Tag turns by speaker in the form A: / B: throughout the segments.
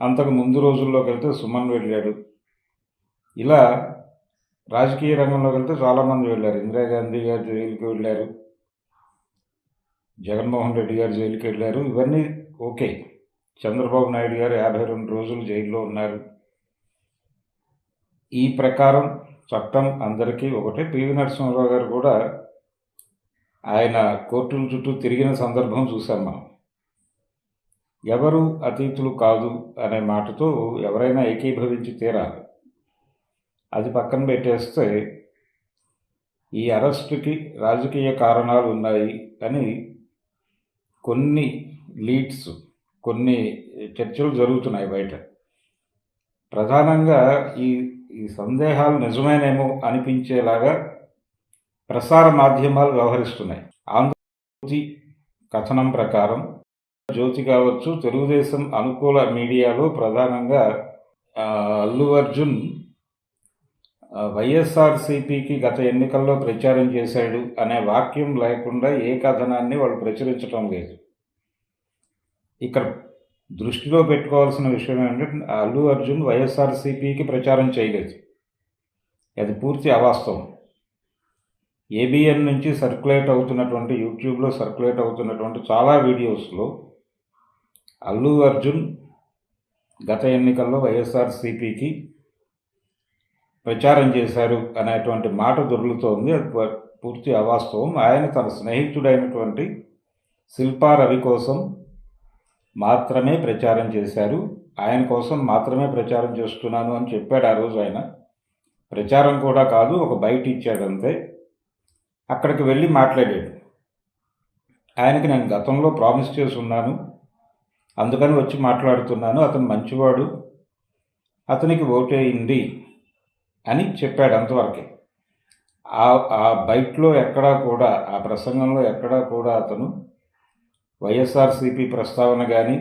A: అంతకు ముందు రోజుల్లోకి వెళ్తే సుమన్ వెళ్ళాడు. ఇలా రాజకీయ రంగంలోకి వెళ్తే చాలామంది వెళ్ళారు. ఇందిరాగాంధీ గారు జైలుకి వెళ్ళారు, జగన్మోహన్ రెడ్డి గారు జైలుకి వెళ్ళారు. ఇవన్నీ ఓకే. చంద్రబాబు నాయుడు గారు 52 రోజులు జైల్లో ఉన్నారు. ఈ ప్రకారం చట్టం అందరికీ ఒకటే. పివి నరసింహారావు గారు కూడా ఆయన కోర్టుల చుట్టూ తిరిగిన సందర్భం చూసాం మనం. ఎవరు అతీతులు కాదు అనే మాటతో ఎవరైనా ఏకీభవించి తీరాలి. అది పక్కన పెట్టేస్తే ఈ అరెస్టుకి రాజకీయ కారణాలు ఉన్నాయి అని కొన్ని లీడ్స్, కొన్ని చర్చలు జరుగుతున్నాయి బయట. ప్రధానంగా ఈ ఈ సందేహాలు నిజమేనేమో అనిపించేలాగా ప్రసార మాధ్యమాలు వ్యవహరిస్తున్నాయి. ఆంధ్రజ్యోతి కథనం ప్రకారం, జ్యోతి కావచ్చు, తెలుగుదేశం అనుకూల మీడియాలో ప్రధానంగా అల్లు అర్జున్ వైఎస్ఆర్సీపీకి గత ఎన్నికల్లో ప్రచారం చేశాడు అనే వాక్యం లేకుండా ఏ కథనాన్ని వాళ్ళు ప్రచురించడం లేదు. ఇక్కడ దృష్టిలో పెట్టుకోవాల్సిన విషయం ఏంటంటే, అల్లు అర్జున్ వైఎస్ఆర్సీపీకి ప్రచారం చేయలేదు. అది పూర్తి అవాస్తవం. ఏబిఎన్ నుంచి సర్క్యులేట్ అవుతున్నటువంటి, యూట్యూబ్లో సర్క్యులేట్ అవుతున్నటువంటి చాలా వీడియోస్లో అల్లు అర్జున్ గత ఎన్నికల్లో వైఎస్ఆర్సీపీకి ప్రచారం చేశారు అనేటువంటి మాట దొరుకుతోంది. అది పూర్తి అవాస్తవం. ఆయన తన స్నేహితుడైనటువంటి శిల్పా రవి కోసం మాత్రమే ప్రచారం చేశారు. ఆయన కోసం మాత్రమే ప్రచారం చేస్తున్నాను అని చెప్పాడు ఆ రోజు. ఆయన ప్రచారం కూడా కాదు, ఒక బయట ఇచ్చాడంతే. అక్కడికి వెళ్ళి మాట్లాడాడు. ఆయనకి నేను గతంలో ప్రామిస్ చేసి ఉన్నాను, అందుకని వచ్చి మాట్లాడుతున్నాను, అతను మంచివాడు, అతనికి ఓటేయింది అని చెప్పాడు. అంతవరకే. ఆ బైట్లో ఎక్కడా కూడా, ఆ ప్రసంగంలో ఎక్కడా కూడా అతను వైఎస్ఆర్సీపీ ప్రస్తావన కానీ,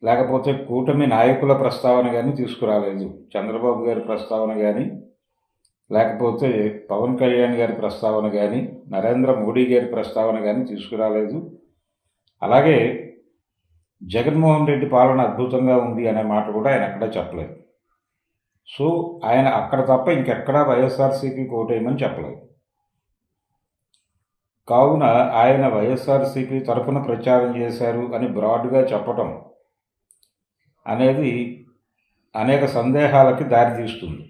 A: లేకపోతే కూటమి నాయకుల ప్రస్తావన కానీ తీసుకురాలేదు. చంద్రబాబు గారి ప్రస్తావన కానీ, లేకపోతే పవన్ కళ్యాణ్ గారి ప్రస్తావన కానీ, నరేంద్ర మోడీ గారి ప్రస్తావన కానీ తీసుకురాలేదు. అలాగే జగన్మోహన్ రెడ్డి పాలన అద్భుతంగా ఉంది అనే మాట కూడా ఆయన ఎక్కడా చెప్పలేదు. సో ఆయన అక్కడ తప్ప ఇంకెక్కడా వైఎస్ఆర్సీపీకి ఓటేయమని చెప్పలేదు. కావున ఆయన వైఎస్ఆర్సీపీ తరఫున ప్రచారం చేశారు అని బ్రాడ్గా చెప్పటం అనేది అనేక సందేహాలకి దారితీస్తుంది.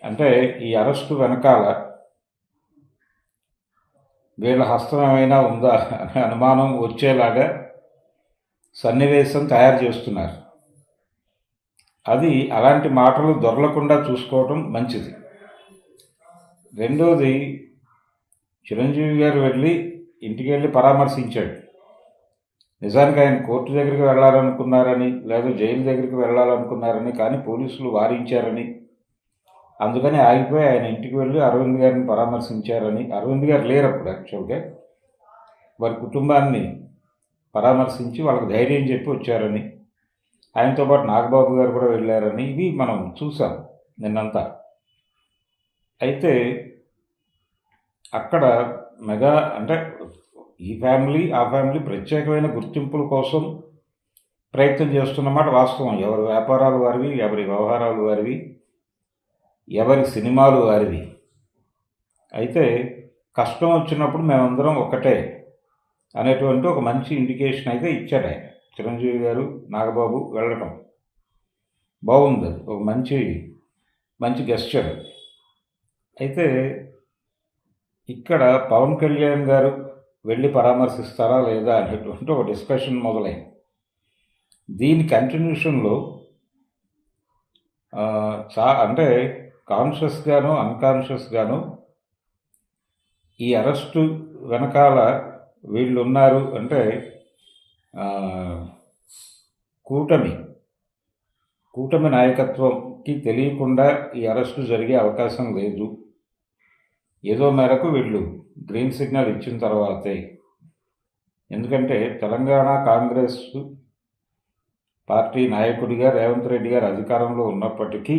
A: అంటే ఈ అరెస్టు వెనకాల వీళ్ళ హస్తం ఏమైనా ఉందా అనే అనుమానం వచ్చేలాగా సన్నివేశం తయారు చేస్తున్నారు. అది అలాంటి మాటలు దొరలకుండా చూసుకోవటం మంచిది. రెండోది, చిరంజీవి గారు ఇంటికి వెళ్ళి పరామర్శించాడు. నిజానికి ఆయన కోర్టు దగ్గరికి వెళ్ళాలనుకున్నారని, లేదా జైలు దగ్గరికి వెళ్ళాలనుకున్నారని, కానీ పోలీసులు వారించారని, అందుకని ఆగిపోయి ఆయన ఇంటికి వెళ్ళి అరవింద్ గారిని పరామర్శించారని. అరవింద్ గారు లేరు అప్పుడు. యాక్చువల్గా వారి కుటుంబాన్ని పరామర్శించి వాళ్ళకి ధైర్యం చెప్పి వచ్చారని, ఆయనతో పాటు నాగబాబు గారు కూడా వెళ్ళారని, ఇవి మనం చూసాం నిన్నంతా. అయితే అక్కడ మెగా అంటే ఈ ఫ్యామిలీ ఆ ఫ్యామిలీ ప్రత్యేకమైన గుర్తింపుల కోసం ప్రయత్నం చేస్తున్నమాట వాస్తవం. ఎవరి వ్యాపారాలు వారివి, ఎవరి వ్యవహారాలు వారివి, ఎవరి సినిమాలు వారివి. అయితే కష్టం వచ్చినప్పుడు మేమందరం ఒకటే అనేటువంటి ఒక మంచి ఇండికేషన్ అయితే ఇచ్చాడు ఆయన. చిరంజీవి గారు, నాగబాబు వెళ్ళటం బాగుంది. ఒక మంచి గెస్చర్. అయితే ఇక్కడ పవన్ కళ్యాణ్ గారు వెళ్ళి పరామర్శిస్తారా లేదా అనేటువంటి ఒక డిస్కషన్ మొదలైంది. దీని కంటిన్యూషన్లో అంటే కాన్షియస్గాను అన్కాన్షియస్గాను ఈ అరెస్టు వెనకాల వీళ్ళు ఉన్నారు. అంటే కూటమి నాయకత్వంకి తెలియకుండా ఈ అరెస్టు జరిగే అవకాశం లేదు. ఏదో మేరకు వీళ్ళు గ్రీన్ సిగ్నల్ ఇచ్చిన తర్వాతే. ఎందుకంటే తెలంగాణ కాంగ్రెస్ పార్టీ నాయకుడిగా రేవంత్ రెడ్డి గారు అధికారంలో ఉన్నప్పటికీ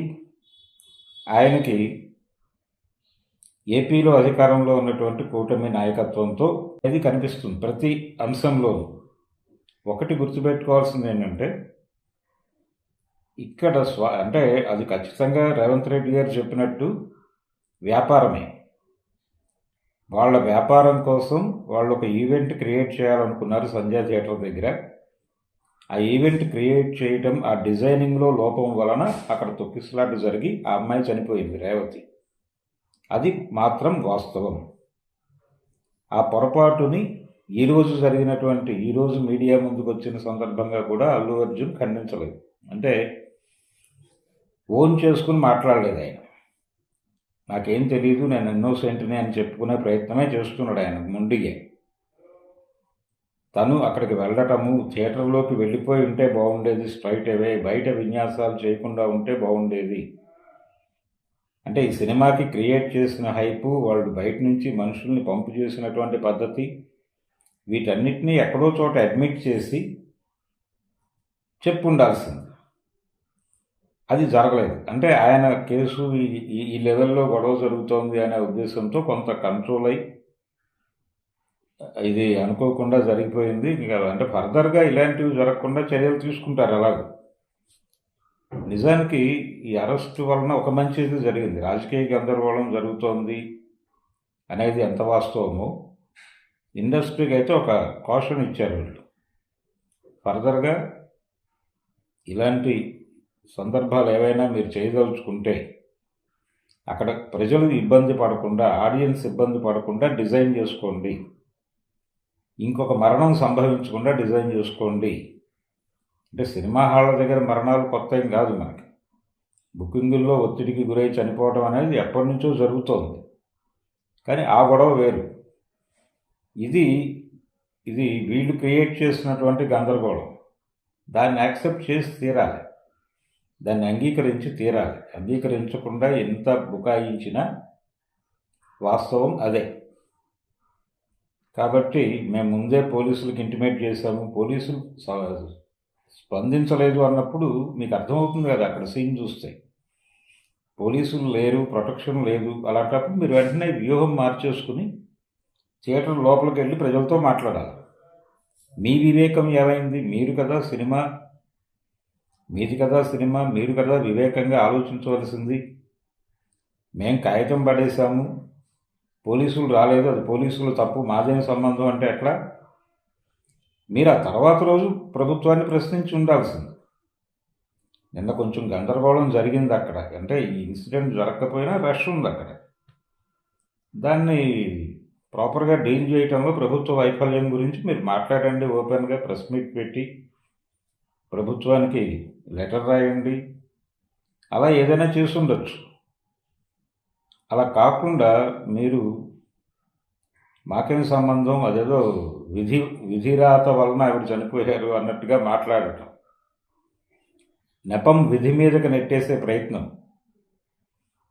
A: ఆయనకి ఏపీలో అధికారంలో ఉన్నటువంటి కూటమి నాయకత్వంతో అది కనిపిస్తుంది ప్రతి అంశంలో. ఒకటి గుర్తుపెట్టుకోవాల్సింది ఏంటంటే, ఇక్కడ అంటే అది ఖచ్చితంగా రేవంత్ రెడ్డి గారు చెప్పినట్టు వ్యాపారమే. వాళ్ళ వ్యాపారం కోసం వాళ్ళు ఒక ఈవెంట్ క్రియేట్ చేయాలనుకున్నారు సంధ్యా థియేటర్ దగ్గర. ఆ ఈవెంట్ క్రియేట్ చేయడం, ఆ డిజైనింగ్లో లోపం వలన అక్కడ తొక్కిసలాట జరిగి ఆ అమ్మాయి చనిపోయింది, రేవతి. అది మాత్రం వాస్తవం. ఆ పొరపాటుని ఈరోజు జరిగినటువంటి, ఈరోజు మీడియా ముందుకు వచ్చిన సందర్భంగా కూడా అల్లు అర్జున్ ఖండించలేదు. అంటే ఓన్ చేసుకుని మాట్లాడలేదు ఆయన. నాకేం తెలియదు, నేను ఇన్నోసెంట్ని అని చెప్పుకునే ప్రయత్నమే చేస్తున్నాడు ఆయన ముండిగే. తను అక్కడికి వెళ్ళటము, థియేటర్లోకి వెళ్ళిపోయి ఉంటే బాగుండేది, స్ట్రైట్ అవే బయట విన్యాసాలు చేయకుండా ఉంటే బాగుండేది. అంటే ఈ సినిమాకి క్రియేట్ చేసిన హైపు, వాళ్ళు బయట నుంచి మనుషుల్ని పంపు చేసినటువంటి పద్ధతి, వీటన్నిటినీ ఎక్కడో చోట అడ్మిట్ చేసి చెప్పుండాల్సింది. అది జరగలేదు. అంటే ఆయన కేసు ఈ లెవెల్లో గొడవ జరుగుతోంది అనే ఉద్దేశంతో కొంత కంట్రోల్ అయ్యి ఇది అనుకోకుండా జరిగిపోయింది. అంటే ఫర్దర్గా ఇలాంటివి జరగకుండా చర్యలు తీసుకుంటారు. అలాగే నిజానికి ఈ అరెస్టు వలన ఒక మంచిది జరిగింది. రాజకీయ గందరగోళం జరుగుతోంది అనేది ఎంత వాస్తవమో ఇండస్ట్రీకి అయితే ఒక కాషన్ ఇచ్చారు వీళ్ళు. ఫర్దర్గా ఇలాంటి సందర్భాలు ఏవైనా మీరు చేయదలుచుకుంటే అక్కడ ప్రజలు ఇబ్బంది పడకుండా, ఆడియన్స్ ఇబ్బంది పడకుండా డిజైన్ చేసుకోండి. ఇంకొక మరణం సంభవించకుండా డిజైన్ చేసుకోండి. అంటే సినిమా హాళ్ళ దగ్గర మరణాలు కొత్త ఏం కాదు మనకి. బుకింగుల్లో ఒత్తిడికి గురై చనిపోవడం అనేది ఎప్పటి నుంచో జరుగుతోంది. కానీ ఆ గొడవ వేరు. ఇది వీళ్ళు క్రియేట్ చేసినటువంటి గందరగోళం. దాన్ని యాక్సెప్ట్ చేసి తీరాలి, దాన్ని అంగీకరించి తీరాలి. అంగీకరించకుండా ఎంత బుకాయించినా వాస్తవం అదే. కాబట్టి మేము ముందే పోలీసులకు ఇంటిమేట్ చేశాము, పోలీసులు స్పందించలేదు అన్నప్పుడు మీకు అర్థమవుతుంది కదా. అక్కడ సీన్ చూస్తే పోలీసులు లేరు, ప్రొటెక్షన్ లేదు. అలాంటప్పుడు మీరు వెంటనే వ్యూహం మార్చేసుకుని థియేటర్ లోపలికి వెళ్ళి ప్రజలతో మాట్లాడాలి. మీ వివేకం ఏమైంది? మీరు కదా సినిమా, మీది కదా సినిమా, మీరు కదా వివేకంగా ఆలోచించవలసింది. మేం కాగితం పడేశాము, పోలీసులు రాలేదు, అది పోలీసులు తప్పు, మాదేం సంబంధం అంటే ఎట్లా? మీరు ఆ తర్వాత రోజు ప్రభుత్వాన్ని ప్రశ్నించి ఉండాల్సింది. నిన్న కొంచెం గందరగోళం జరిగింది అక్కడ. అంటే ఈ ఇన్సిడెంట్ జరగకపోయినా రష్ ఉంది అక్కడ. దాన్ని ప్రాపర్గా డీల్ చేయటంలో ప్రభుత్వ వైఫల్యం గురించి మీరు మాట్లాడండి. ఓపెన్గా ప్రెస్ మీట్ పెట్టి ప్రభుత్వానికి లెటర్ రాయండి. అలా ఏదైనా చేసి ఉండొచ్చు. అలా కాకుండా మీరు మాకేం సంబంధం, అదేదో విధిరాత వలన ఆవిడ చనిపోయారు అన్నట్టుగా మాట్లాడటం, నెపం విధి మీదకి నెట్టేసే ప్రయత్నం,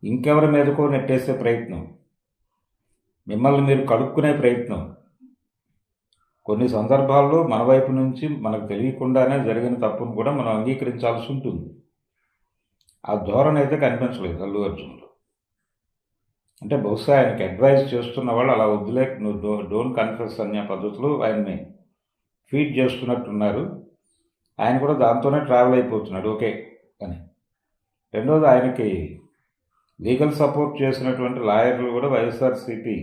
A: ఇంకెవరి మీదకో నెట్టేసే ప్రయత్నం, మిమ్మల్ని మీరు కడుక్కునే ప్రయత్నం, కొన్ని సందర్భాల్లో మన వైపు నుంచి మనకు తెలియకుండానే జరిగిన తప్పును కూడా మనం అంగీకరించాల్సి ఉంటుంది. ఆ ధోరణి అయితే కనిపించలేదు అల్లు అర్జున్లో. అంటే బహుశా ఆయనకి అడ్వైజ్ చేస్తున్న వాళ్ళు అలా వద్దులే, నువ్వు డోంట్ కన్ఫెస్ అనే పద్ధతిలో ఆయన్ని ఫీడ్ చేస్తున్నట్టున్నారు. ఆయన కూడా దాంతోనే ట్రావెల్ అయిపోతున్నాడు, ఓకే అని. రెండోది, ఆయనకి లీగల్ సపోర్ట్ చేసినటువంటి లాయర్లు కూడా వైఎస్ఆర్సీపీ